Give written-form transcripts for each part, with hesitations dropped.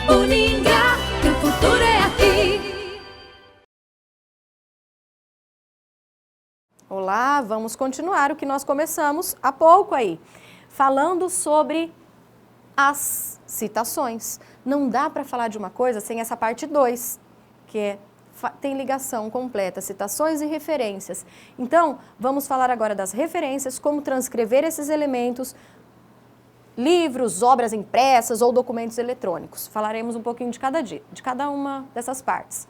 Uningá, que o futuro é aqui. Olá, vamos continuar o que nós começamos há pouco aí, falando sobre as citações. Não dá para falar de uma coisa sem essa parte 2, que tem ligação completa, citações e referências. Então, vamos falar agora das referências, como transcrever esses elementos, livros, obras impressas ou documentos eletrônicos. Falaremos um pouquinho de cada dia, de cada uma dessas partes.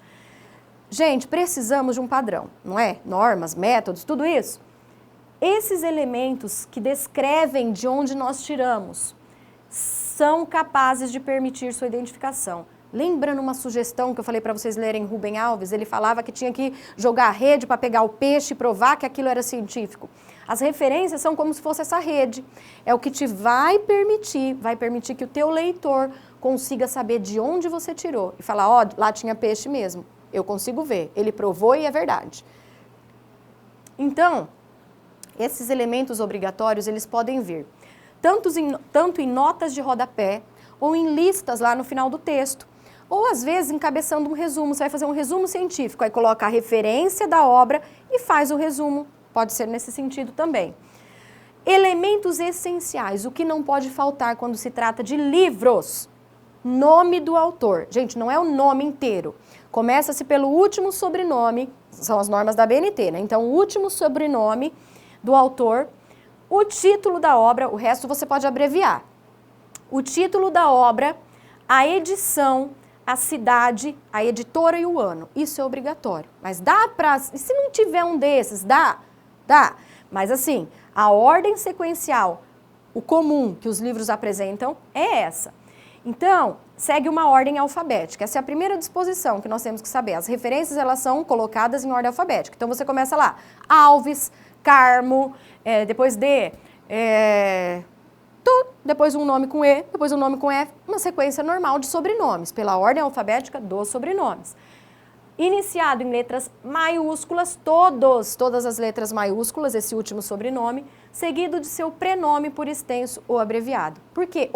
Gente, precisamos de um padrão, não é? Normas, métodos, tudo isso. Esses elementos que descrevem de onde nós tiramos são capazes de permitir sua identificação. Lembrando uma sugestão que eu falei para vocês lerem Rubem Alves, ele falava que tinha que jogar a rede para pegar o peixe e provar que aquilo era científico. As referências são como se fosse essa rede. É o que te vai permitir que o teu leitor consiga saber de onde você tirou. E falar, ó, lá tinha peixe mesmo. Eu consigo ver. Ele provou e é verdade. Então, esses elementos obrigatórios, eles podem vir tanto em notas de rodapé ou em listas lá no final do texto. Ou, às vezes, encabeçando um resumo. Você vai fazer um resumo científico, aí coloca a referência da obra e faz o resumo. Pode ser nesse sentido também. Elementos essenciais, o que não pode faltar quando se trata de livros. Nome do autor. Gente, não é o nome inteiro. Começa-se pelo último sobrenome, são as normas da BNT, né? Então, o último sobrenome do autor, o título da obra, o resto você pode abreviar. O título da obra, a edição, a cidade, a editora e o ano. Isso é obrigatório. Mas dá pra... E se não tiver um desses? Dá. Mas assim, a ordem sequencial, o comum que os livros apresentam é essa. Então, segue uma ordem alfabética. Essa é a primeira disposição que nós temos que saber. As referências, elas são colocadas em ordem alfabética. Então, você começa lá, Alves, Carmo, depois D, depois um nome com E, depois um nome com F, uma sequência normal de sobrenomes, pela ordem alfabética dos sobrenomes. Iniciado em letras maiúsculas, todas as letras maiúsculas, esse último sobrenome, seguido de seu prenome por extenso ou abreviado. Por quê?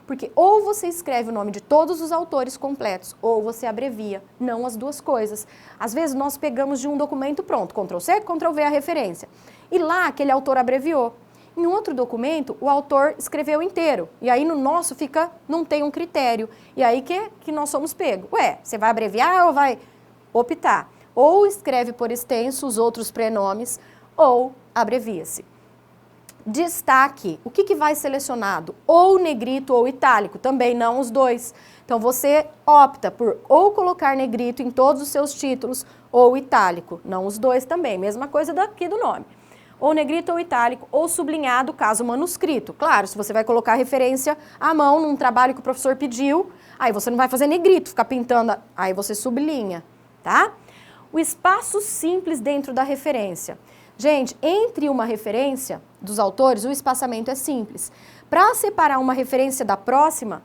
Porque ou você escreve o nome de todos os autores completos, ou você abrevia, não as duas coisas. Às vezes nós pegamos de um documento pronto, Ctrl+C, Ctrl+V a referência, e lá aquele autor abreviou. Em um outro documento, o autor escreveu inteiro, e aí no nosso não tem um critério, e aí que nós somos pegos. Ué, você vai abreviar ou vai optar? Ou escreve por extenso os outros prenomes, ou abrevia-se. Destaque, o que vai selecionado? Ou negrito ou itálico, também não os dois. Então você opta por ou colocar negrito em todos os seus títulos, ou itálico, não os dois também, mesma coisa daqui do nome. Ou negrito ou itálico, ou sublinhado, caso manuscrito. Claro, se você vai colocar referência à mão num trabalho que o professor pediu, aí você não vai fazer negrito, ficar pintando, aí você sublinha, tá? O espaço simples dentro da referência. Gente, entre uma referência dos autores, o espaçamento é simples. Para separar uma referência da próxima,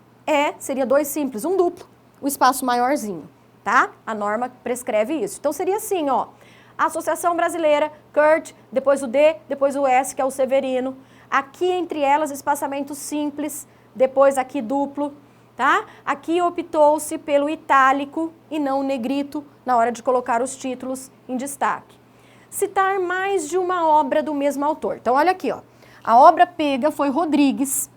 seria dois simples, um duplo, o espaço maiorzinho, tá? A norma prescreve isso. Então seria assim, ó. Associação Brasileira, Kurt, depois o D, depois o S, que é o Severino. Aqui entre elas, espaçamento simples, depois aqui duplo, tá? Aqui optou-se pelo itálico e não o negrito na hora de colocar os títulos em destaque. Citar mais de uma obra do mesmo autor. Então, olha aqui, ó. A obra pega foi Rodrigues.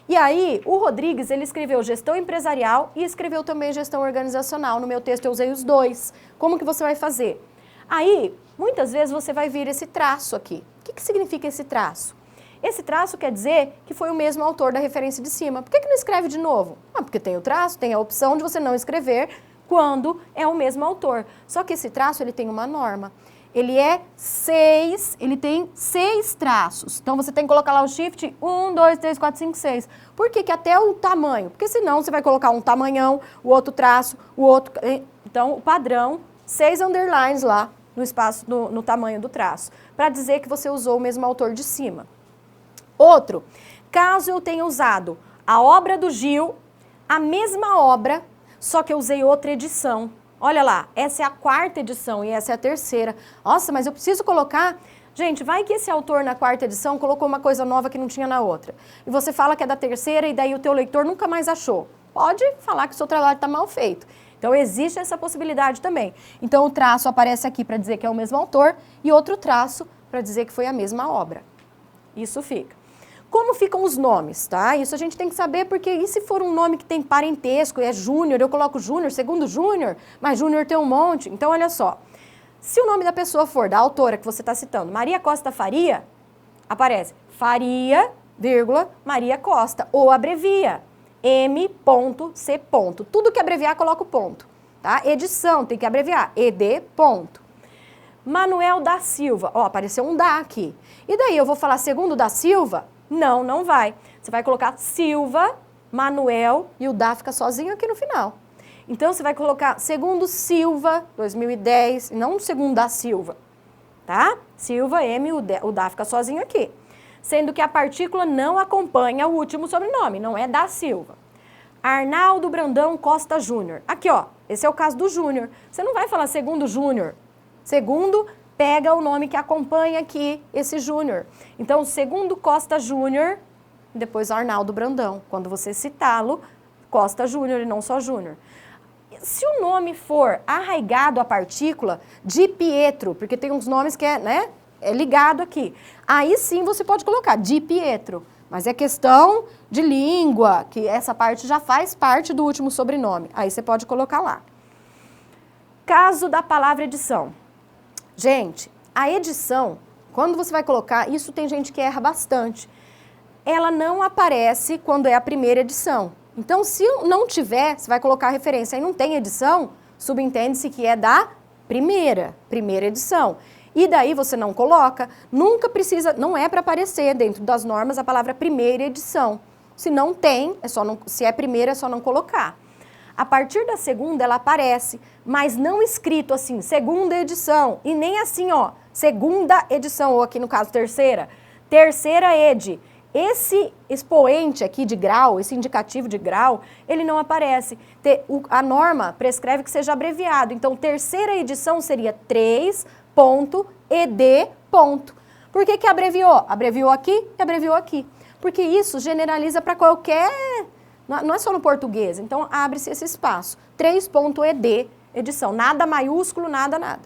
E aí, o Rodrigues, ele escreveu gestão empresarial e escreveu também gestão organizacional. No meu texto eu usei os dois. Como que você vai fazer? Aí, muitas vezes você vai vir esse traço aqui. O que significa esse traço? Esse traço quer dizer que foi o mesmo autor da referência de cima. Por que não escreve de novo? Porque tem o traço, tem a opção de você não escrever quando é o mesmo autor. Só que esse traço, ele tem uma norma. Ele tem 6 traços. Então, você tem que colocar lá o shift 1, 2, 3, 4, 5, 6. Por que até o tamanho? Porque senão você vai colocar um tamanhão, o outro traço, o outro... Então, o padrão, 6 underlines lá no espaço, no tamanho do traço, para dizer que você usou o mesmo autor de cima. Outro, caso eu tenha usado a obra do Gil, a mesma obra, só que eu usei outra edição. Olha lá, essa é a 4ª edição e essa é a 3ª. Nossa, mas eu preciso colocar... Gente, vai que esse autor na 4ª edição colocou uma coisa nova que não tinha na outra. E você fala que é da 3ª e daí o teu leitor nunca mais achou. pode falar que o seu trabalho está mal feito. Então, existe essa possibilidade também. Então, o traço aparece aqui para dizer que é o mesmo autor e outro traço para dizer que foi a mesma obra. Isso fica. Como ficam os nomes, tá? Isso a gente tem que saber, porque e se for um nome que tem parentesco e é Júnior, eu coloco Júnior, segundo Júnior, mas Júnior tem um monte. Então, olha só. Se o nome da pessoa for, da autora que você está citando, Maria Costa Faria, aparece Faria, vírgula, Maria Costa, ou abrevia, M.C. Tudo que abreviar, coloca o ponto, tá? Edição, tem que abreviar, ED. Manuel da Silva, ó, apareceu um da aqui. E daí, eu vou falar segundo da Silva? Não, não vai. Você vai colocar Silva, Manuel, e o da fica sozinho aqui no final. Então, você vai colocar segundo Silva, 2010, e não segundo da Silva, tá? Silva, M, o da fica sozinho aqui. Sendo que a partícula não acompanha o último sobrenome, não é da Silva. Arnaldo Brandão Costa Júnior. Aqui, ó, esse é o caso do Júnior. Você não vai falar segundo Júnior. Segundo, pega o nome que acompanha aqui esse Júnior. Então, segundo Costa Júnior, depois Arnaldo Brandão. Quando você citá-lo, Costa Júnior e não só Júnior. Se o nome for arraigado à partícula, de Pietro, porque tem uns nomes que é ligado aqui. Aí sim você pode colocar Di Pietro, mas é questão de língua, que essa parte já faz parte do último sobrenome. Aí você pode colocar lá. Caso da palavra edição. Gente, a edição, quando você vai colocar, isso tem gente que erra bastante. Ela não aparece quando é a primeira edição. Então, se não tiver, você vai colocar a referência e não tem edição, subentende-se que é da primeira edição. E daí você não coloca, nunca precisa, não é para aparecer dentro das normas a palavra primeira edição. Se não tem, se é primeira, é só não colocar. A partir da segunda, ela aparece, mas não escrito assim, segunda edição, e nem assim, ó, segunda edição, ou aqui no caso, terceira ed. Esse expoente aqui de grau, esse indicativo de grau, ele não aparece. A norma prescreve que seja abreviado, então terceira edição seria 3.ed. Por que abreviou? Abreviou aqui e abreviou aqui. Porque isso generaliza para qualquer... Não é só no português, então abre-se esse espaço. 3.ed, edição. Nada maiúsculo, nada.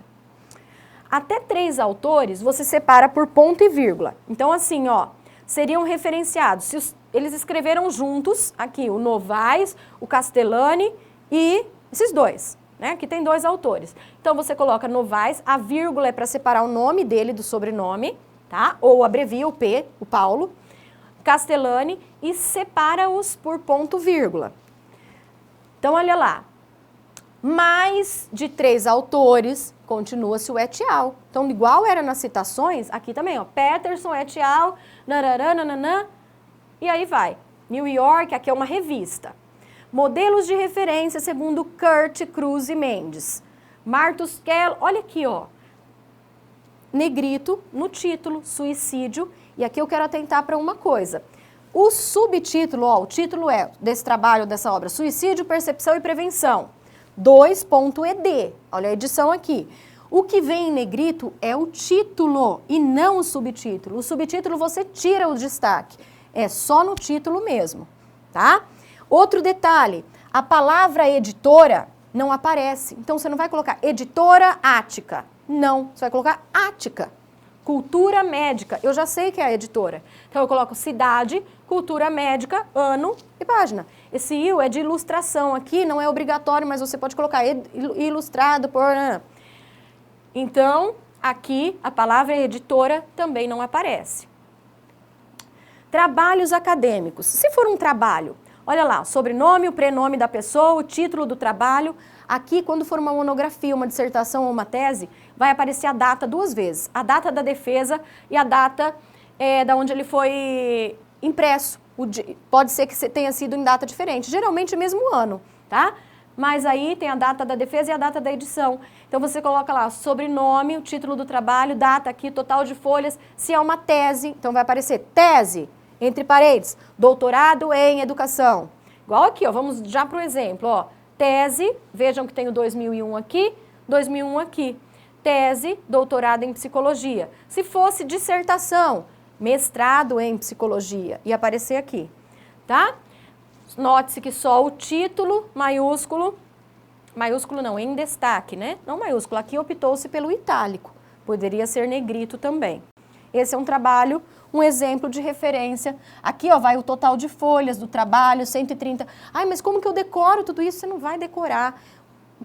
Até 3 autores, você separa por ponto e vírgula. Então, assim, ó, seriam referenciados. Se eles escreveram juntos, aqui, o Novaes, o Castellani e esses dois, né? Aqui tem 2 autores. Então, você coloca Novaes, a vírgula é para separar o nome dele do sobrenome, tá? Ou abrevia o P, o Paulo. Castellani, e separa-os por ponto vírgula. Então, olha lá. Mais de 3 autores, continua-se o et al. Então, igual era nas citações, aqui também, ó, Peterson, et al, nananã, e aí vai. New York, aqui é uma revista. Modelos de referência segundo Kurt, Cruz e Mendes. Martus Kell, olha aqui, ó. Negrito, no título, suicídio. E aqui eu quero atentar para uma coisa. O subtítulo, ó, o título desse trabalho, dessa obra, Suicídio, Percepção e Prevenção. 2.ed, olha a edição aqui. O que vem em negrito é o título e não o subtítulo. O subtítulo você tira o destaque, é só no título mesmo, tá? Outro detalhe, a palavra editora não aparece. Então, você não vai colocar editora Ática. Não, você vai colocar Ática. Cultura médica, eu já sei que é a editora. Então, eu coloco cidade, cultura médica, ano e página. Esse il é de ilustração aqui, não é obrigatório, mas você pode colocar ilustrado por... Então, aqui, a palavra editora também não aparece. Trabalhos acadêmicos. Se for um trabalho, olha lá, o sobrenome, o prenome da pessoa, o título do trabalho. Aqui, quando for uma monografia, uma dissertação ou uma tese, vai aparecer a data 2 vezes. A data da defesa e a data da onde ele foi impresso. Pode ser que tenha sido em data diferente, geralmente mesmo ano, tá? Mas aí tem a data da defesa e a data da edição. Então, você coloca lá sobrenome, o título do trabalho, data aqui, total de folhas. Se é uma tese, então vai aparecer tese, entre parênteses, doutorado em educação. Igual aqui, ó, vamos já para o exemplo, ó. Tese, vejam que tem o 2001 aqui, 2001 aqui. Tese, doutorado em psicologia. Se fosse dissertação, mestrado em psicologia, ia aparecer aqui, tá? Note-se que só o título maiúsculo não, em destaque, né? Não maiúsculo, aqui optou-se pelo itálico, poderia ser negrito também. Esse é um trabalho, um exemplo de referência. Aqui, ó, vai o total de folhas do trabalho, 130. Ai, mas como que eu decoro tudo isso? Você não vai decorar.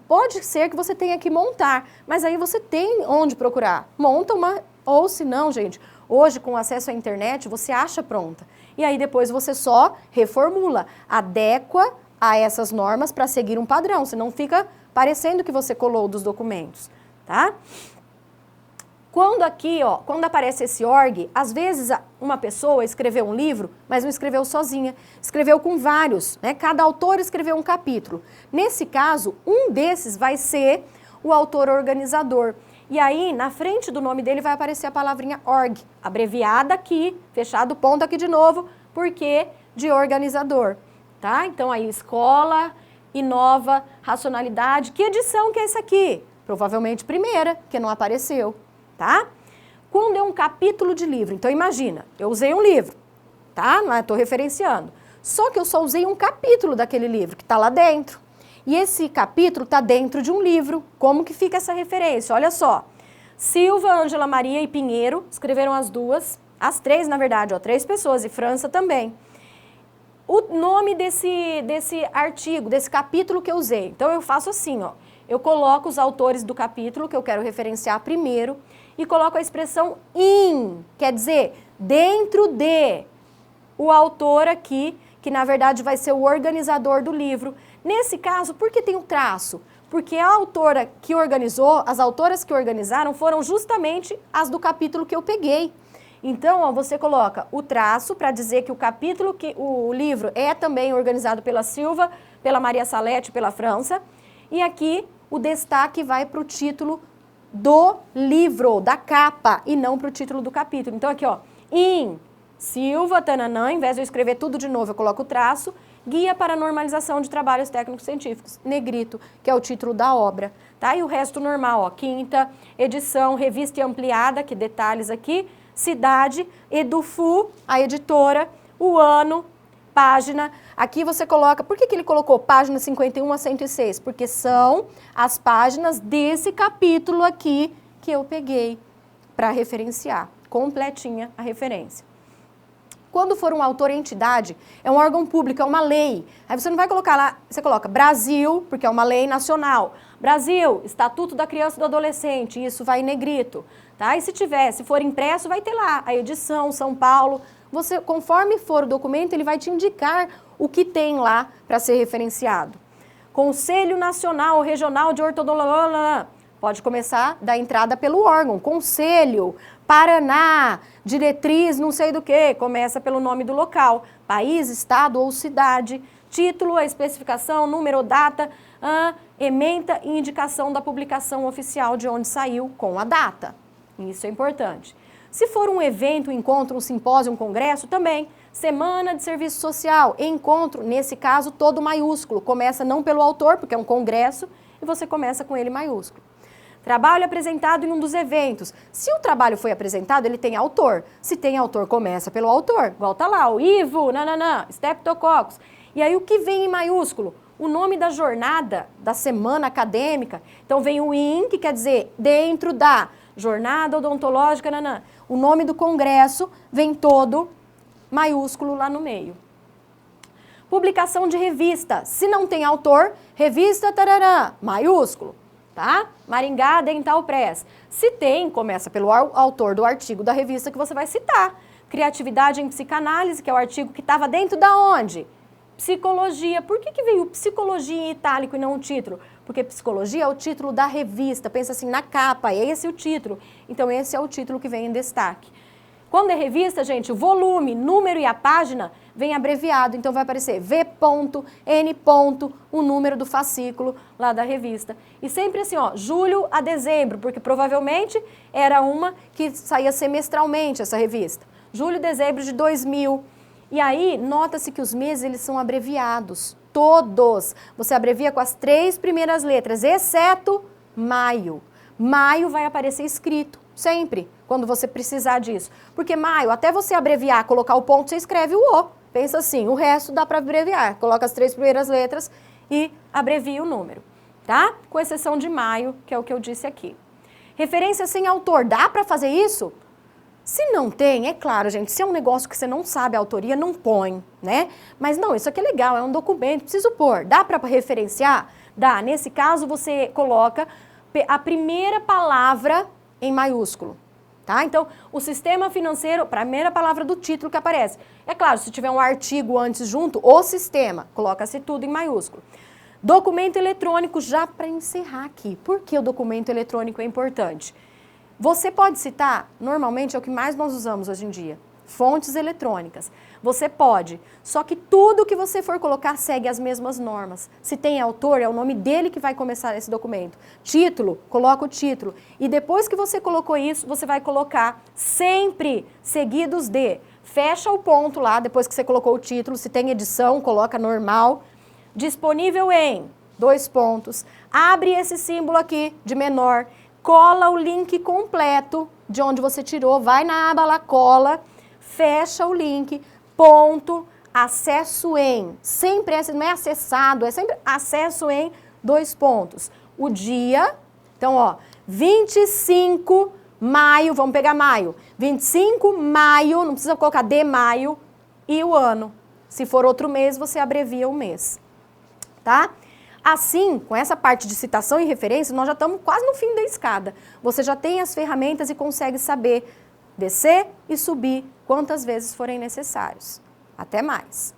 Pode ser que você tenha que montar, mas aí você tem onde procurar. Monta uma, ou se não, gente, hoje com acesso à internet, você acha pronta. E aí depois você só reformula, adequa a essas normas para seguir um padrão, senão fica parecendo que você colou dos documentos, tá? Quando aqui, ó, quando aparece esse org, às vezes uma pessoa escreveu um livro, mas não escreveu sozinha, escreveu com vários, né? Cada autor escreveu um capítulo. Nesse caso, um desses vai ser o autor organizador. E aí, na frente do nome dele vai aparecer a palavrinha org, abreviada aqui, fechado o ponto aqui de novo, porque de organizador, tá? Então aí, escola, inova, racionalidade. Que edição que é essa aqui? Provavelmente primeira, que não apareceu. Tá? Quando é um capítulo de livro, então imagina, eu usei um livro, tá? Estou referenciando. Só que eu só usei um capítulo daquele livro, que está lá dentro. E esse capítulo está dentro de um livro. Como que fica essa referência? Olha só. Silva, Ângela Maria e Pinheiro escreveram as duas, as três, na verdade, ó, 3 pessoas, e França também. O nome desse artigo, desse capítulo que eu usei. Então eu faço assim, ó. Eu coloco os autores do capítulo que eu quero referenciar primeiro e coloco a expressão in, quer dizer, dentro de o autor aqui, que na verdade vai ser o organizador do livro. Nesse caso, por que tem o traço? Porque a autora que organizou, as autoras que organizaram foram justamente as do capítulo que eu peguei. Então, ó, você coloca o traço para dizer que o capítulo, o livro é também organizado pela Silva, pela Maria Salete, pela França, e aqui o destaque vai para o título do livro, da capa, e não para o título do capítulo. Então aqui, ó, em Silva, tananã, em vez de eu escrever tudo de novo, eu coloco o traço, Guia para a Normalização de Trabalhos Técnicos Científicos, negrito, que é o título da obra, tá? E o resto normal, ó, quinta, edição, revista e ampliada, que detalhes aqui, cidade, Edufu, a editora, o ano, página. Aqui você coloca, por que ele colocou página 51 a 106? Porque são as páginas desse capítulo aqui que eu peguei para referenciar, completinha a referência. Quando for um autor entidade, é um órgão público, é uma lei. Aí você não vai colocar lá, você coloca Brasil, porque é uma lei nacional. Brasil, Estatuto da Criança e do Adolescente, isso vai em negrito, tá? E se for impresso, vai ter lá a edição, São Paulo. Você, conforme for o documento, ele vai te indicar o que tem lá para ser referenciado. Conselho Nacional Regional de Ortodontologia. Pode começar da entrada pelo órgão. Conselho, Paraná, diretriz, não sei do que, começa pelo nome do local. País, estado ou cidade. Título, a especificação, número, data, ementa e indicação da publicação oficial de onde saiu com a data. Isso é importante. Se for um evento, um encontro, um simpósio, um congresso, também. Semana de Serviço Social, encontro, nesse caso, todo maiúsculo. Começa não pelo autor, porque é um congresso, e você começa com ele maiúsculo. Trabalho apresentado em um dos eventos. Se o trabalho foi apresentado, ele tem autor. Se tem autor, começa pelo autor. Igual tá lá, o Ivo, nananã, Streptococcus. E aí o que vem em maiúsculo? O nome da jornada, da semana acadêmica. Então vem o in, que quer dizer dentro da jornada odontológica, nanã. O nome do congresso vem todo maiúsculo lá no meio. Publicação de revista. Se não tem autor, revista, tarará, maiúsculo, tá? Maringá Dental Press. Se tem, começa pelo autor do artigo da revista que você vai citar. Criatividade em Psicanálise, que é o artigo que estava dentro da onde? Psicologia. Por que veio psicologia em itálico e não o título? Porque psicologia é o título da revista. Pensa assim, na capa, é esse o título. Então esse é o título que vem em destaque. Quando é revista, gente, o volume, número e a página vem abreviado. Então vai aparecer V.N. o número do fascículo lá da revista. E sempre assim, ó, julho a dezembro, porque provavelmente era uma que saía semestralmente essa revista. Julho, dezembro de 2000. E aí, nota-se que os meses, eles são abreviados, todos. Você abrevia com as 3 primeiras letras, exceto maio. Maio vai aparecer escrito, sempre, quando você precisar disso. Porque maio, até você abreviar, colocar o ponto, você escreve o O. pensa assim, o resto dá para abreviar. Coloca as 3 primeiras letras e abrevia o número, tá? Com exceção de maio, que é o que eu disse aqui. Referência sem autor, dá para fazer isso? Se não tem, é claro, gente, se é um negócio que você não sabe a autoria, não põe, né? Mas não, isso aqui é legal, é um documento, preciso pôr. Dá para referenciar? Dá. Nesse caso, você coloca a primeira palavra em maiúsculo, tá? Então, o sistema financeiro, primeira palavra do título que aparece. É claro, se tiver um artigo antes junto, o sistema, coloca-se tudo em maiúsculo. Documento eletrônico, já para encerrar aqui. Por que o documento eletrônico é importante? Você pode citar, normalmente é o que mais nós usamos hoje em dia, fontes eletrônicas. Você pode, só que tudo que você for colocar segue as mesmas normas. Se tem autor, é o nome dele que vai começar esse documento. Título, coloca o título. E depois que você colocou isso, você vai colocar sempre seguidos de. Fecha o ponto lá, depois que você colocou o título, se tem edição, coloca normal. Disponível em, 2 pontos. Abre esse símbolo aqui de menor. Cola o link completo de onde você tirou, vai na aba lá, cola, fecha o link, ponto, acesso em. Sempre não é acessado, é sempre acesso em, 2 pontos. O dia, então, ó, 25 maio, vamos pegar maio. 25 maio, não precisa colocar de maio, e o ano. Se for outro mês, você abrevia o mês, tá? Assim, com essa parte de citação e referência, nós já estamos quase no fim da escada. Você já tem as ferramentas e consegue saber descer e subir quantas vezes forem necessários. Até mais!